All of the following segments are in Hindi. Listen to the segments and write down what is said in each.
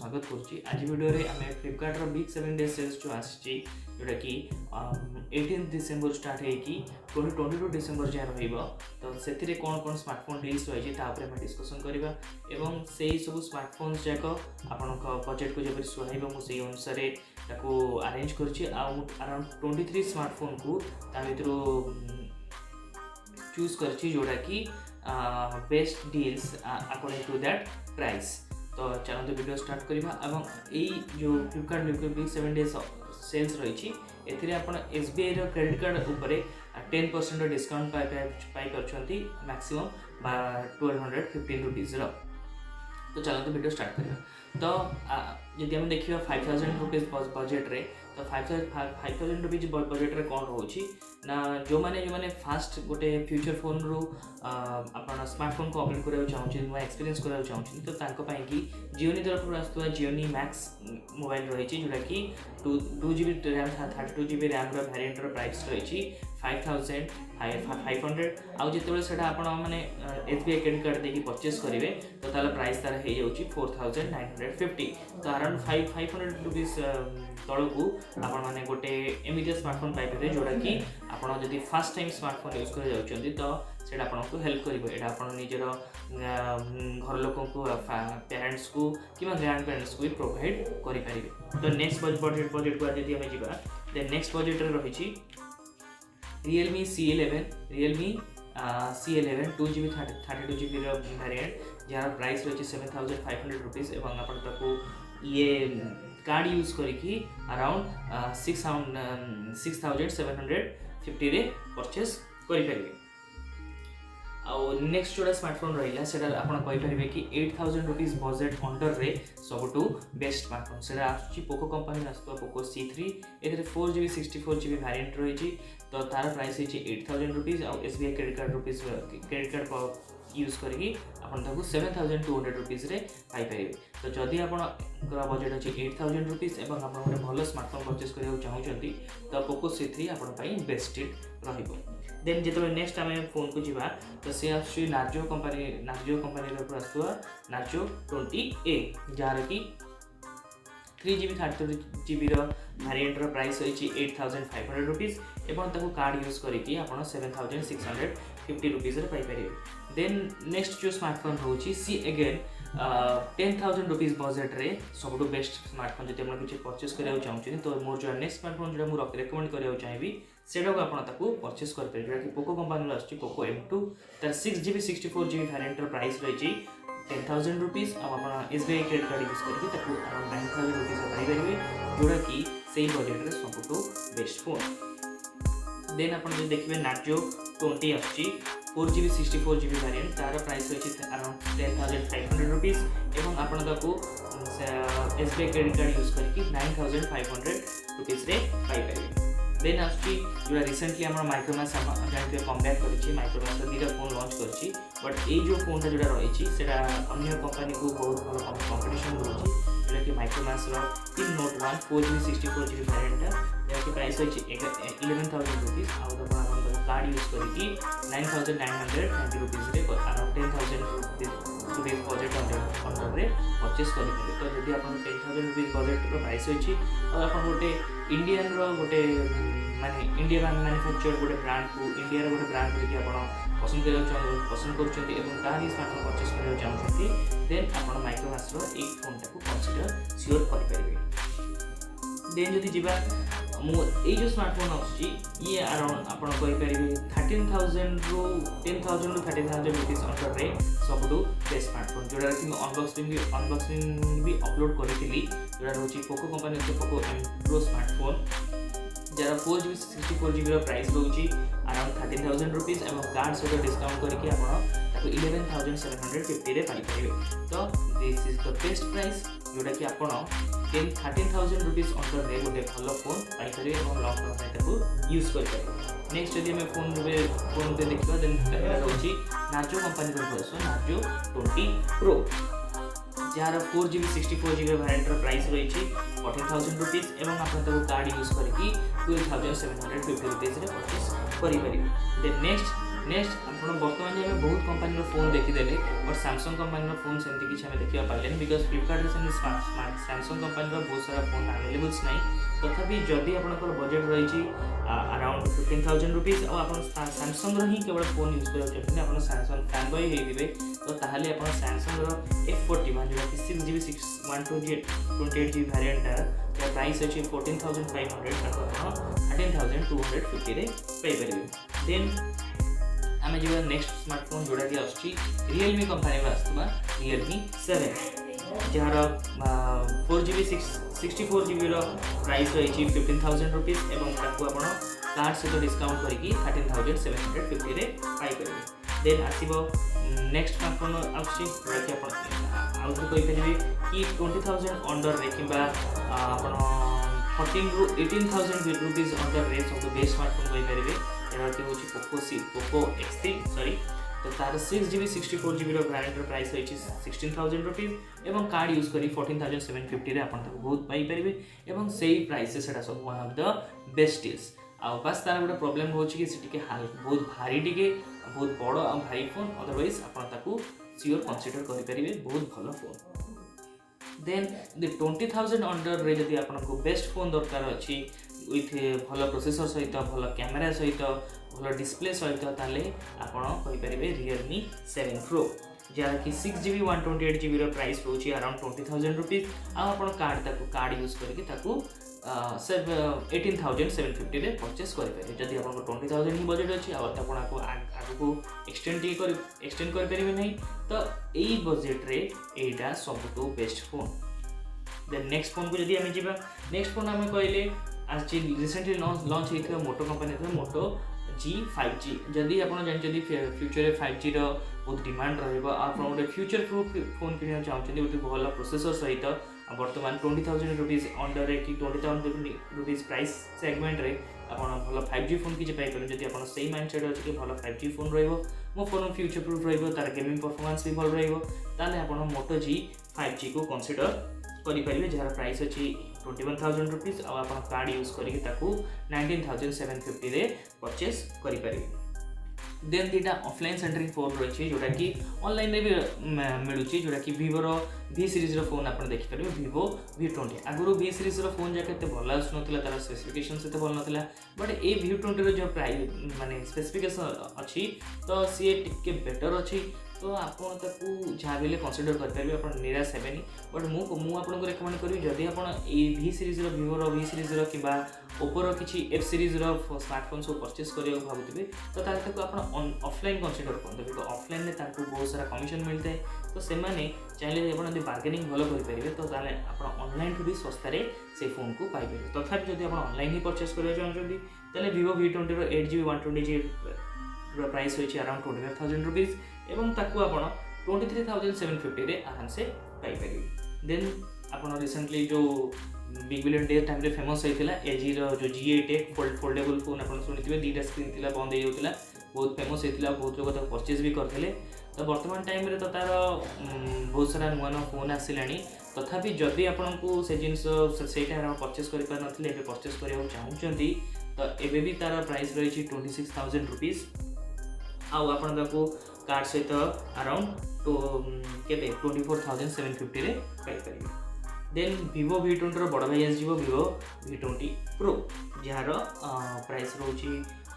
स्वागत करुच्ची। आज वीडियो रे आम फ्लिपकार्ट बिग 7 डे सेल्स जो आसी जोटा कि 18 डिसेम्बर स्टार्ट होगी 22 डिसेम्बर जहाँ तो से कौन कौन स्मार्टफोन डील्स रही है डिस्कसन करवा एवं से सब स्मार्टफोन्स जाक आपण बजेट को जब सुहाइब मुझे अनुसार अरेंज कर अराउंड 23 स्मार्टफोन को चूज कर जोटा कि best deals according to that price. तो चलते वीडियो स्टार्ट करवा एवं यही जो फ्लिपकार्ट बिग 7 डेज सेल्स रही SBI क्रेडिट कार्ड उपर 10% डिस्काउंट पाई मैक्सिमम 1215 रुपीज। तो चलते वीडियो स्टार्ट करवा। तो जदि हम देखा 5000 रुपीज बजेट रे तो 5000 रुपीज बजेट रे कौन रोची ना जो मैंने फास्ट गोटे फ्यूचर फोन रू अपन स्मार्टफोन को अपडेट कराया चाहूँ नुआ एक्सपीरियंस कराया चाहूँ तो कि जियोनी तरफ आसुवा जियोनी मैक्स मोबाइल रही जोटा कि 2GB RAM 32GB RAM variant price रही 5500 आउ जिते से मैंने SBI क्रेडिट कार्ड देखिए परचेस करेंगे तो ताला प्राइस तार हो जाऊँगी 4950। तो अराउंड 500 रुपीज तल को आपने गोटे एमती स्मार्टफोन पाइपर जोटा कि आपड़ जब फास्ट टाइम स्मार्टफोन यूज कर तो सेटा आपको हेल्प कर आप निजर घर लोक पेरेंट्स को कि ग्रैंड पेरेंट्स को भी प्रोवाइड करेंगे। तो नेक्स्ट बजेट को जब आम जा नेक्स्ट बजेट रही Realme C11 2GB 32GB variant jar price रही 7500 रुपीज एवं आप ये कार्ड यूज करके अराउंड 6750 रे परचेस करेंगे। नेक्स्ट जोड़ा स्मार्टफोन रहा है आपरे कि 8000 रुपीज बजेट अंडर रे सबुठू बेस्ट स्मार्टफोन से आसुची पोको कंपनी आसुवा पोको C3 ए 4GB 64GB वेरिएंट रही तो तार प्राइस है 8000 रुपीज आ SBI क्रेडिट कार्ड यूज करके आपको 7200 रुपीज रे पाइपर। तो जदि आप बजेट अच्छे 8000 रुपीज और आप गोटे भल स्मार्टफोन परचेस करने चाहूँगी तो पोको C3 आपंपाई बेस्ट रही। देन जो नेक्स्ट आम फोन को जीवा तो सी आसुची नार्जो कंपनी तरफ आसुवा नार्जो 20A जार कि 3GB 32GB वेरिएंट प्राइस रही 8500 रुपीज और कार्ड यूज करके आप 7650 रुपीज पाइपर। देन नेक्स्ट जो smartphone रोची see again 10,000 rupees budget रे सब बेस्ट स्मार्टफोन जब आप किसी परचेस कराया चाहूँगी तो मोर जो नेक्स्ट स्मार्टफोन जो मुझे रेकमेंड कराया चाहिए सेटा को आप परचेस करेंगे जोटा कि पोको कंपनी आसुची पोको M2 तार 6GB 64GB वेरिएंट प्राइस रही 10,000 रुपीज आप SBI क्रेडिट कार्ड यूज करके अराउंड 9,000 रुपीज पाइपर जोटा कि से बजेट रे सबुठू बेस्ट फोन। देन आप देखिए नार्जो 20 आसुची 4GB 64GB वेरिएंट तार प्राइस रही अराउंड 10,500 रुपीज और आपको SBI क्रेडिट कार्ड यूज करके 9,500 रुपीज रे पाइपर। देन आसुची जो रिसेंटली आम माइक्रोमैक्स जानते कमबैक कर माइक्रोमैक्स 2टा फोन लॉन्च कर बट ये जो फोनटा जो रही अन्य कंपनी को बहुत भल कंपटीशन रोचे जोटा कि माइक्रोमैक्स इन Note 1 4GB 64GB वेरिएंट जहाँकि प्राइस रही 11,000 रुपीज आउ कार्ड यूज करके 9,990 rupees around 10,000 rupees budget under रे परचेस करेंगे। तो जब आप 10,000 रुपीज बजेट प्राइस अच्छी और आप गोटे इंडियन गोटे माने इंडिया मैन्युफैक्चर गोटे ब्रांड को इंडिया गोटे ब्रांड को आप पसंद कर स्मार्टफोन परचेस करने चाहूँगी देन आप माइक्रोमैक्स एक फोन को कंसीडर श्योर करेंगे। देन जदि जीवा ये जो स्मार्टफोन आसुची ये अराउंड आपरे 13,000 रू 10,000 रू 13,000 रुपीज अंडर रे सबुठू बेस्ट स्मार्टफोन जोड़ा कि अनबॉक्सिंग भी अपलोड करी जोड़ा रोची Poco company Poco M2 smartphone जार 4GB 64GB प्राइस रोची अराउंड 13,000 रुपीज और कार्ड सहित डिस्काउंट करके आप 11,750 रे पाइपर। तो this is the best price जोटा कि आप 13,000 रुपीज अंडर रे गोटे भल फोन पाइपर और लंग टर्म यूज करेंगे। नेक्स्ट जब आम फोन देखा देन रोची नार्जो कंपनी तरफ आस नार्जो 20 Pro जार 4GB 64GB वेरिएंट प्राइस रही 14,000 रुपीज और आप कार्ड यूज करके 12,750 रुपीज परचेस करेंगे। देन नेक्स्ट नेक्स्ट आप बर्तमान जो बहुत कंपनी फोन देखीदे बट सैमसंग कंपनी फोन सेमती किसी आम देखा पारे बिकज फ्लिपकार्ट से सैमसंग कंपनी बहुत सारा फोन अवेलेबल्स ना तथापि जदि आपंकर बजेट रही अराउंड 15,000 रुपीज और सैमसंग ही केवल फोन यूज करते आप सैमसंग फैन बॉय होते तो ताहले आप सैमसंग F41 जो कि 6GB 128GB वेरिएंट प्राइस अच्छी 14,500 13,250 पाइपर। देन आम जो नेक्स्ट स्मार्टफोन जोड़ा कि आसची रियलमी कंपनी आसुवा रियलमी 7 जार 4GB 64GB प्राइस रही 15,000 रुपीज और कार्ड सहित डिस्काउंट करके 13,750 पाइपर। देन आसो नेक्स्ट स्मार्टफोन आउथरे कि 20,000 अंडर रे कि 14 ରୁ 18,000 रुपीज अंडर रे सब बेस्ट स्मार्टफोन कहींपारे यहाँ कि हूँ पोको X3 सॉरी तो तार 6GB 64GB वेरिएंट प्राइस रही 16,000 रुपीज और कार्ड यूज करी 14,750 आप बहुत पाइपर और से प्राइस से सब one of the best deals आउ बास तार गोटे प्रोब्लेम हो बहुत भारी टिके बहुत बड़ आ भारी फोन अदरवाइज आपको सियोर कंसीडर करेंगे बहुत भल फोन। देन 20,000 अंडर रे जदि आपको बेस्ट फोन दरकार अच्छी विथ भल प्रोसेसर सहित भल कैमेरा सहित भल डिस्प्ले सहित ताले आपण कहिपारिबे रियलमी 7 प्रो जहाँ कि 6GB 128GB प्राइस रोचे अराउंड 20,000 रुपीज आपण कार्ड यूज करके 18,750 रे परचेस करेंगे। जदि आप 20,000 ही बजेट अच्छी आपको आगू एक्सटेंड करेंगे नहीं तो यही बजेट रे एटा सबुठ best phone. Then next phone को जदि आम जा नेक्स्ट फोन आम कहले आज रिसेंटली लॉन्च होता मोटो कंपनी मोटो G5G जदि आप जानते फ्यूचर 5G बहुत डिमांड रहा गोटे फ्यूचर प्रूफ फोन किणा चाहते गोटे भल प्रोसेसर सहित बर्तमान 20,000 रुपीज अंडर कि 20,000 रुपीज प्राइस सेगमेंट रे आप भल 5G फोन किसी पाइपर जब आप सही माइंड सेट अच्छे कि भल 5G फोन मो फोन फ्यूचर प्रूफ तार गेमिंग परफॉर्मेंस भी भल आप मोटो G5G को कंसीडर करेंगे जार प्राइस अच्छी 21,000 रुपीज और आप कार्ड यूज करके 19,750 रे परचेस करेंगे। देन दुटा ऑफलाइन सेंटरिंग फोन रही जोटा कि ऑनलाइन रे भी मिलूँ जोटा कि वीवोर V सीरीज फोन आप देखिपारे Vivo V20 आगुरी V series phone जाके भल आसूना तार स्पेसिफिकेशन से भल ना बट ये V20 जो प्राइस माने स्पेसिफिकेशन अच्छी तो सी टिके बेटर अच्छी तो आपको जहाँ भी कंसीडर करेंगे आप निराश हे बट मुझे रेकमेंड करी जदि आप V series Vivo V series कि ओप्पोर किसी F सीरीज स्मार्टफोन सब परचेस करने भावुए तो आप ऑफलाइन कंसीडर करते बिकज ऑफलाइन में बहुत सारा कमिशन मिलता है तो से चाहिए आप बार्गेनिंग भल करेंगे तो आप ऑनलाइन भी सस्तार से फोन को पाइबे। तथापि जब आप ऑनलाइन ही परचेस करना चाहते तो Vivo V20 8GB 128GB price होती अराउंड 25,000 रुपीज एवं ताकू आप 23,750 रे आराम से पाइपर। देन आप रिसेंटली जो बिग बिलियन डे टाइम रे फेमस होता LG जो G8 फोल्डेबल फोन आप शुणी दुटा स्क्रीन थी बंद हो जाता बहुत फेमस होता बहुत लोग परचेस भी करते तो वर्तमान टाइम रे तो तार बहुत सारा नुआ नुआ फोन आसला तथापि जदि आपको से जिन से परचेस कर परचेस करने चाहते तो एबे भी तार प्राइस रही 26,000 रुपीज आपको कार्ड सहित अराउंड केते 24,750 रे पाइपर। देन Vivo V20 बड़ भाई आसो Vivo V20 Pro जार प्राइस रोची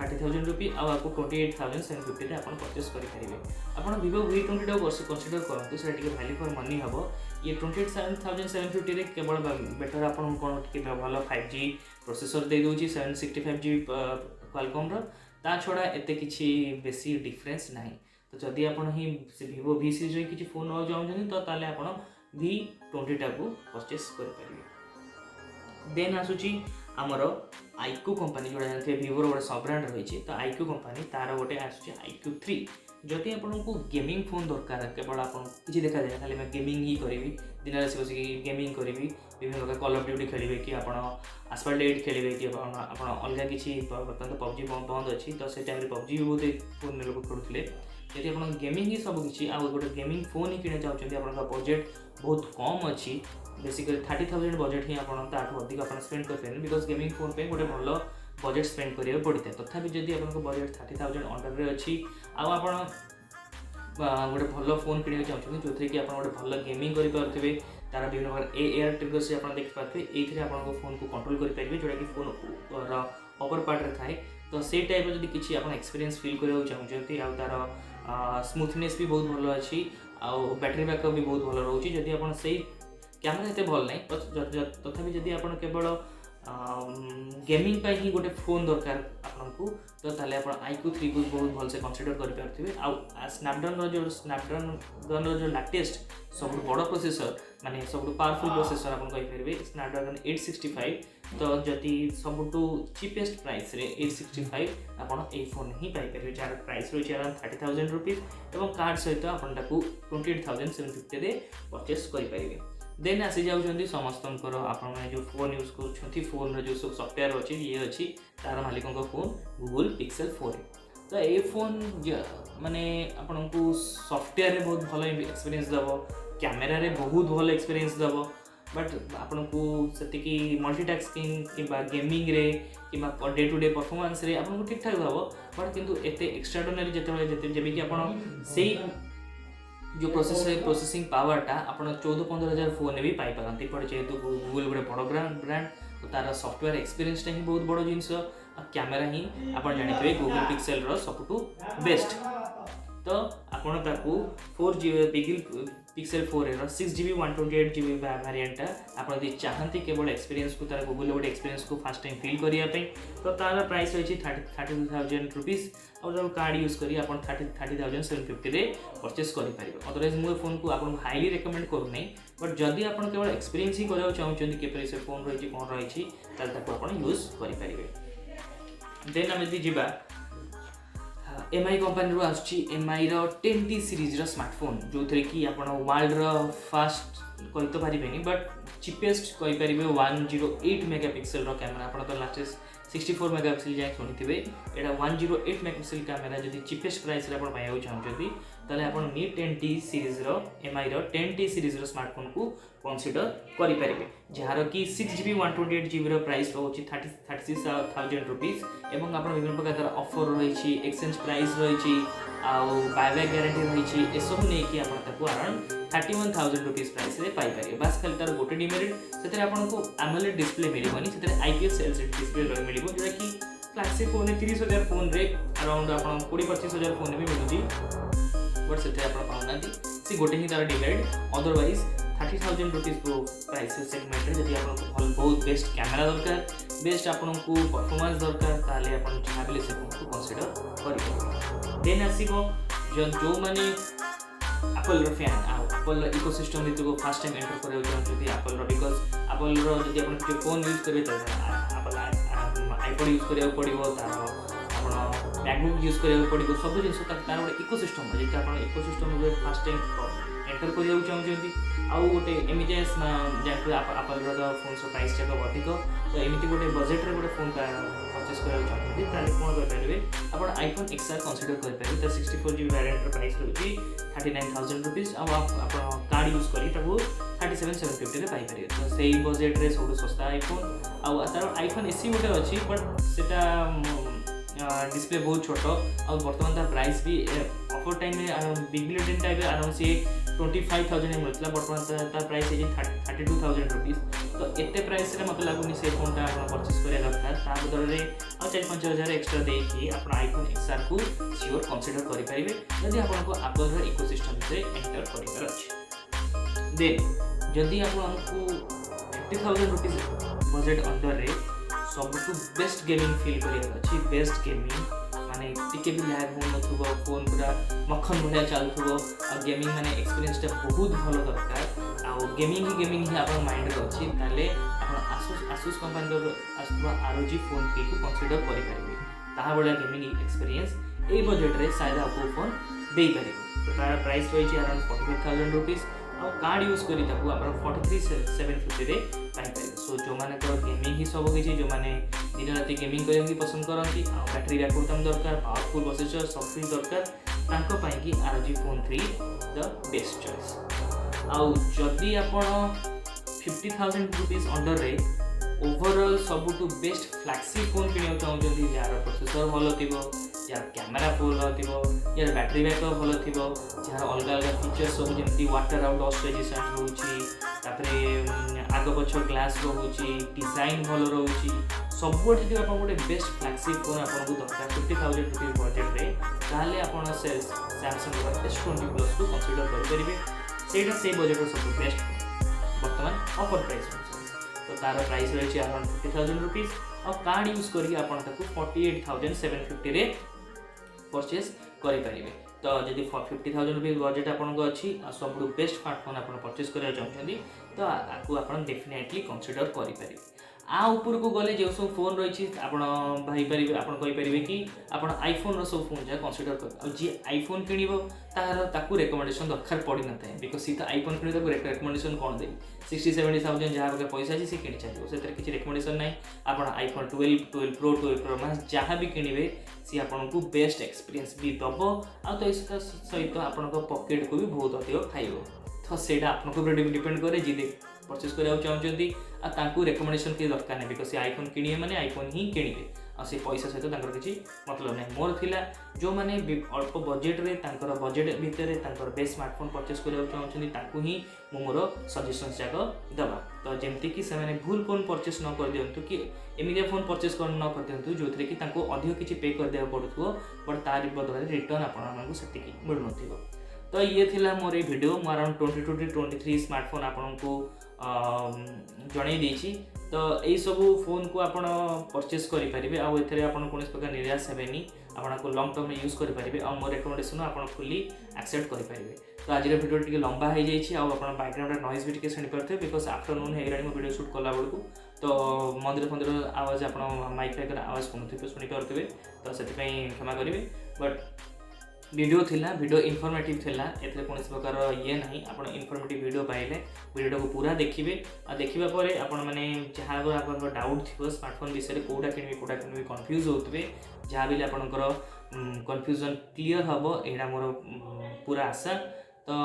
30,000 रुपीज आपको 28,750 रे आप परचेस करेंगे। आप Vivo V20 टाइम कंसीडर करूँ से वैल्यू फॉर मनी हम ये 28,750 रे केवल बेटर आप भल 5G प्रोसेसर दे दूँ 765GB क्वालकॉम ता छड़ा एते किसी बेसी डिफरेंस ना तो जदि आप Vivo V सीरीज किसी फोन न चाहते तो ताले आप V20 टाको परचेस करेंगे। देन आसूची आमर iQOO कंपनी जोड़ा जानते Vivo गोटे सब ब्रांड रही तो iQOO कंपनी तार गोटे आसूची iQOO 3 जदि आपको गेमिंग फोन दरकार केवल आप किसी देखा जाए खाली मैं गेमिंग ही करी दिन से बस गेमिंग करी विभिन्न प्रकार कॉल ऑफ ड्यूटी खेलिए कि आसफाल्ट 8 खेलिए कि अलग किसी बर्तमान तो PUBG बंद अच्छी तो से टाइम PUBG भी बहुत फोन लोग खेलुले यदि आप गेमिंग ही सब किसी आ गोटे गेमिंग फोन ही किना चाहते आप बजेट बहुत कम अच्छी बेसिकली 30,000 बजेट ही आप अधिक आप स्पेंड करेंगे बिकज गेमिंग फोन पे गोटे भल बजेट स्पेंड करिया पड़ता है। तथापि जदि आपन बजेट 30,000 अंडर रे अछि आ आपन गोटे भल फोन किणा चाहते जो थी कि आप गोटे भल गेमिंग करेंगे तार विभिन्न प्रकार एआर ट्रिगर्स आप देखिपारे ये आप फोन को कंट्रोल करेंगे जोटा कि फोन अपर पार्ट रे थाए। तो से टाइप जब किसी आप एक्सपीरियंस फील करने चाहते आ तार स्मूथनेस भी बहुत भल अच्छी आ बैटरी बैकअप भी बहुत भल रोचे। जदि आप कैमेरा एत भल ना तथापि जदि आप केवल गेमिंग पर ही गोटे फोन दरकार आपको तो ताले आप iQOO 3 को बहुत भल से कंसीडर करेंगे। आ स्नैपड्रैगन जो लेटेस्ट सब बड़ प्रोसेसर माने सब पावरफुल प्रोसेसर आप कहींपारे स्नैपड्रैगन 865 तो जदि सब चीपेस्ट प्राइस रे 865 आप फोन ही पाइपर जार प्राइस रही अराउंड 30,000 रुपीज और कार्ड सहित आपको 28,750 परचेस करेंगे। देन आसी जाऊँच समस्त आप जो फोन यूज कर फोन जो सब सफ्टवेयर अच्छी ये अच्छी तार मालिक फोन गूगल पिक्सेल 4 तो ये फोन माने आपन को सॉफ्टवेयर रे बहुत भल एक्सपीरियंस दबो कैमेरा रे बहुत भल एक्सपीरियंस दबो बट आपन को सेतिकी मल्टीटास्किंग किबा गेमिंग रे किबा डे टू डे परफॉर्मेंस रे आपन को ठीक ठाक दबो बट किंतु एते एक्स्ट्राऑर्डिनरी जेबे कि आपन सेही जो प्रोसेसिंग पावरटा आप 14-15 हज़ार फोन भी पाइपारती पड़े जेहेतु गूगल गोटे बड़ ब्रांड तो तार सॉफ्टवेयर एक्सपीरियंसटा ही बहुत बड़ जिनस कैमेरा ही आप जानते गूगल पिक्सेल सबुठू बेस्ट। तो आपड़ ताकू 4GB पिक्सेल 4 6GB 128GB वेरिएंटा आप चाहती केवल एक्सपीरियंस को तार गूगल गोटे एक्सपीरियंस को फर्स्ट टाइम फील करने तो तार प्राइस रही 32,000 रुपीज और कार्ड यूज करी आप 30,750 परचेस करेंगे। अदरवाइज मुझे फोन को आपको हाईली रेकमेंड करूना बट जदि आप केवल एक्सपीरियंस ही कराया चाहते केपरि से फोन रही कौन रही आप यूज करेंगे। देन आम यदि जा MI कंपनी आसुची MI रो 10T सीरीज रो स्मार्टफोन जो थे कि आप वर्ल्ड रो फास्ट कही तो पारे बट चीपेस्ट कही पारे 108 मेगापिक्सेल रो कैमेरा आप तो लास्टेस्ट 64 मेगापिक्सेल जाए शुणी एटा 108 मेगापिक्सेल कैमेरा जब चीपेस्ट प्राइस रे आप पाइबा चाहते ताले आप Mi 10T सीरीज रो MI रो 10T सीरीज रो स्मार्टफोन को कंसीडर करेंगे जार कि 6GB 128GB रो प्राइस रोचे 36,000 रुपीज एवं आप विभिन्न प्रकार ऑफर रही एक्सचेंज प्राइस रही बायबैक गारंटी रही ए सब नहीं कि अराउंड 31,000 रुपीज प्राइस रे पाइपर बास खाली तार गोटे डिमेरिट से आपको AMOLED डिस्प्ले मिलनी से IPS LCD डिस्प्ले मिल जोटा कि क्लासिक फोन 30,000 फोन रे अराउंड आप 20-25 हज़ार फोन भी मिलूँ बट से पाऊना सी गोटे ही तार demerit. Otherwise 30,000 rupees price segment जब आपको बहुत बेस्ट कैमेरा दरकार बेस्ट आपको परफॉर्मेंस दरकार ताले आप चाहले से फोन को कंसीडर करेंगे। देन आसो जो मैंने एप्पल फैन एप्पल इकोसिस्टम को फर्स्ट टाइम एंटर करने चाहते एप्पल बिकज एप्पल जब आप जो फोन यूज करेंगे एप्पल आईपॉड यूज करा पड़ो तार मैकबुक यूज करा पड़ो सब जिन तार गोटे इकोसिस्टम जैसे आप इकोसिस्टम फर्स्ट टाइम एंटर करने चाहते आउ गोटे एमती जानते एप्पल फोन प्राइस जाक अधिक तो एमती गोटे बजेट रे गोटे फोन परचेस कराया चाहते कौन करेंगे आप iPhone XR कंसीडर करेंगे तो 64GB वेरिएंट प्राइस रही 39,000 रुपीज आप कार्ड यूज करी 37,750 पाइपर तो सही बजेट रे सब सस्ता आईफोन आर iPhone SE गोटे अच्छी बट से डिस्प्ले बहुत छोट और बर्तमान तार प्राइस भी ऑफर टाइम में बिग बिलियन टाइम अराउंड सी 25,000 मिलता बर्तमान तार प्राइस है 32,000 रुपीज तो एते प्राइस रे मतलब लगुनि से फोन टा आप परचेस करिया दरकार ता बदल रे आ 4-5 हज़ार एक्स्ट्रा देकी आप iPhone XR को श्योर कंसीडर करि परिबे यदि आपको एप्पल रो इकोसिस्टम से एंटर करिवार अछि। देन जदि आपको 50,000 रुपीज बजेट अंडर रे सबुठू बेस्ट गेमिंग फील करिया अछि बेस्ट गेमिंग माने टिके भी लैग हो नथुबो फोन पूरा मक्खन भलिया चलथुबो आ गेमिंग माने एक्सपीरियंस टा बहुत भलो दरकार आ गेमिंग ही आपन माइंड रे अछि ताले आपन Asus कंपनी रो आसुबा ROG फोन के को कंसीडर करि परिबे ताहा बडा गेमिंग एक्सपीरियंस ए बजेट रे शायद आपको फोन दे परिबे तो तार प्राइस रही अराउंड 45,000 रुपीज आ कार्ड यूज करी ताको आपण 43,750 रे पाइ पाइ सो जो माने को गेमिंग ही सब किछि जो माने दिन राति गेमिंग करन की पसंद करंती आ बैटरी बैकअप तम दरकार पावरफुल प्रोसेसर सब कुछ दरकार तांको पाइ की ROG phone 3 the best choice. आ जदी आपण 50,000 रुपीज अंडर रे ओवरऑल सबुठू बेस्ट फ्लैगशिप फोन किणा चाहते जार प्रोसेसर भल थी, जार कैमेरा फुल जार बैटरी बैकअप भल थी, जार अलग अलग फीचर्स सब जमी वाटर आउट डस्ट रेजिस्टेंट रोचे, आग पछ ग्लास रोचे, डिजाइन भल रोचे, सब जी आप गोटे बेस्ट फ्लैगशिप फोन आपको दरकार 50,000 रुपीज बजेट रे ताले आप सैमसंग S20 Plus को कंसीडर करेंगे। सेटा से बजेट सब बेस्ट बर्तमान ऑफर प्राइस तो तार प्राइस रही अराउंड 50,000 रुपीज और कार्ड यूज करके आप 48,750 रे परचेस करेंगे। तो जब 50,000 रुपीज बजेट आपको अच्छी सब बेस्ट स्मार्टफोन आप परचेस करना चाहते तो आपको आप डेफिनेटली कंसीडर करेंगे। आ ऊपर को गले जो सब फोन रही भाईपारे कि आप आईफोन सब फोन जहाँ कंसीडर कर जी आईफोन किणव तार रेकमेंडेसन दरकार पड़ी न था बिकज सी तो आईफोन किणी रेकमेंडेसन कौन देवी 60-70,000 जहाँ पाखे पैसा अच्छी सी किणी चलिए से किसी रेकमेंडेसन ना आप आईफोन 12 Pro 12 Pro Max जहाँ भी किणवे सी आपको बेस्ट एक्सपीरियंस भी दब आ तो सहित आपण पकेट को भी बहुत अधिक खाइब तो सेटा आपको डिपेंड करे जी परचेस करने चाहते रेकमेंडेसन किए दरकार नहीं बिकज आईफोन किणे मैंने आईफोन ही किणवे आ से पैसा सहित किसी मतलब नहीं मोर थिला जो मैंने अल्प बजेट रे बजेट भितर बेस्ट स्मार्टफोन परचेस करने चाहते ही मोर सजेशंस जाक दबा तो जमती कि से भूल फोन परचेस न कर दिंतु कि एमती फोन परचेस न कर दिंतु जो थी कि अधिक किसी पे कर दिया पड़ुव बट तार बदल रिटर्न आपको से मिलू न तो ये थिला मोर वीडियो मु अराउंड 22-23 स्मार्टफोन आपको जणई देछि तो यही सब फोन को आप परचेस करेंगे आउ एथे आपन कौन प्रकार निराश हेनी आपको लॉन्ग टर्म यूज करेंगे और मोर रेकमेंडेसन आप फुली एक्सेप्ट करेंगे। तो आज वीडियो टी लंबा हो जाए बैकग्राउंड नॉइज भी शुणी पारे बिकज आफ्टरनून हो गला वीडियो शूट कला बेलू तो मंदिर आवाज आप माइक फाइक आवाज शुणी पारे तो से क्षमा करेंगे बट वीडियो थिला वीडियो इनफॉर्मेटिव थिला एथरे कौन प्रकार ये नहीं आप इनफॉर्मेटिव वीडियो पाइले वीडियो को पूरा देखिए और देखा पर आपण मैंने जहाँ आप डाउट थी स्मार्टफोन विषय कौटा कि कन्फ्यूज होते जहाँ भी आपंकर कन्फ्यूजन क्लीयर हम यहाँ मोर पूरा आशा तो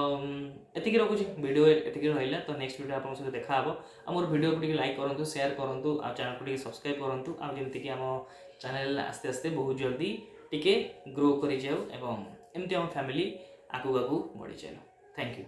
एतिक रखुच्छी वीडियो एतिक रहा तो नेक्स्ट वीडियो आप सहित देखा आ मोर वीडियो को लाइक करूँ शेयर करूँ आ चैनल को सब्सक्राइब करूँ आमती आम चैनल आस्ते आस्ते बहुत जल्दी टिके ग्रो कर जाऊ एवं एमती आम फैमिली आगू बढ़ी चलो। Thank you.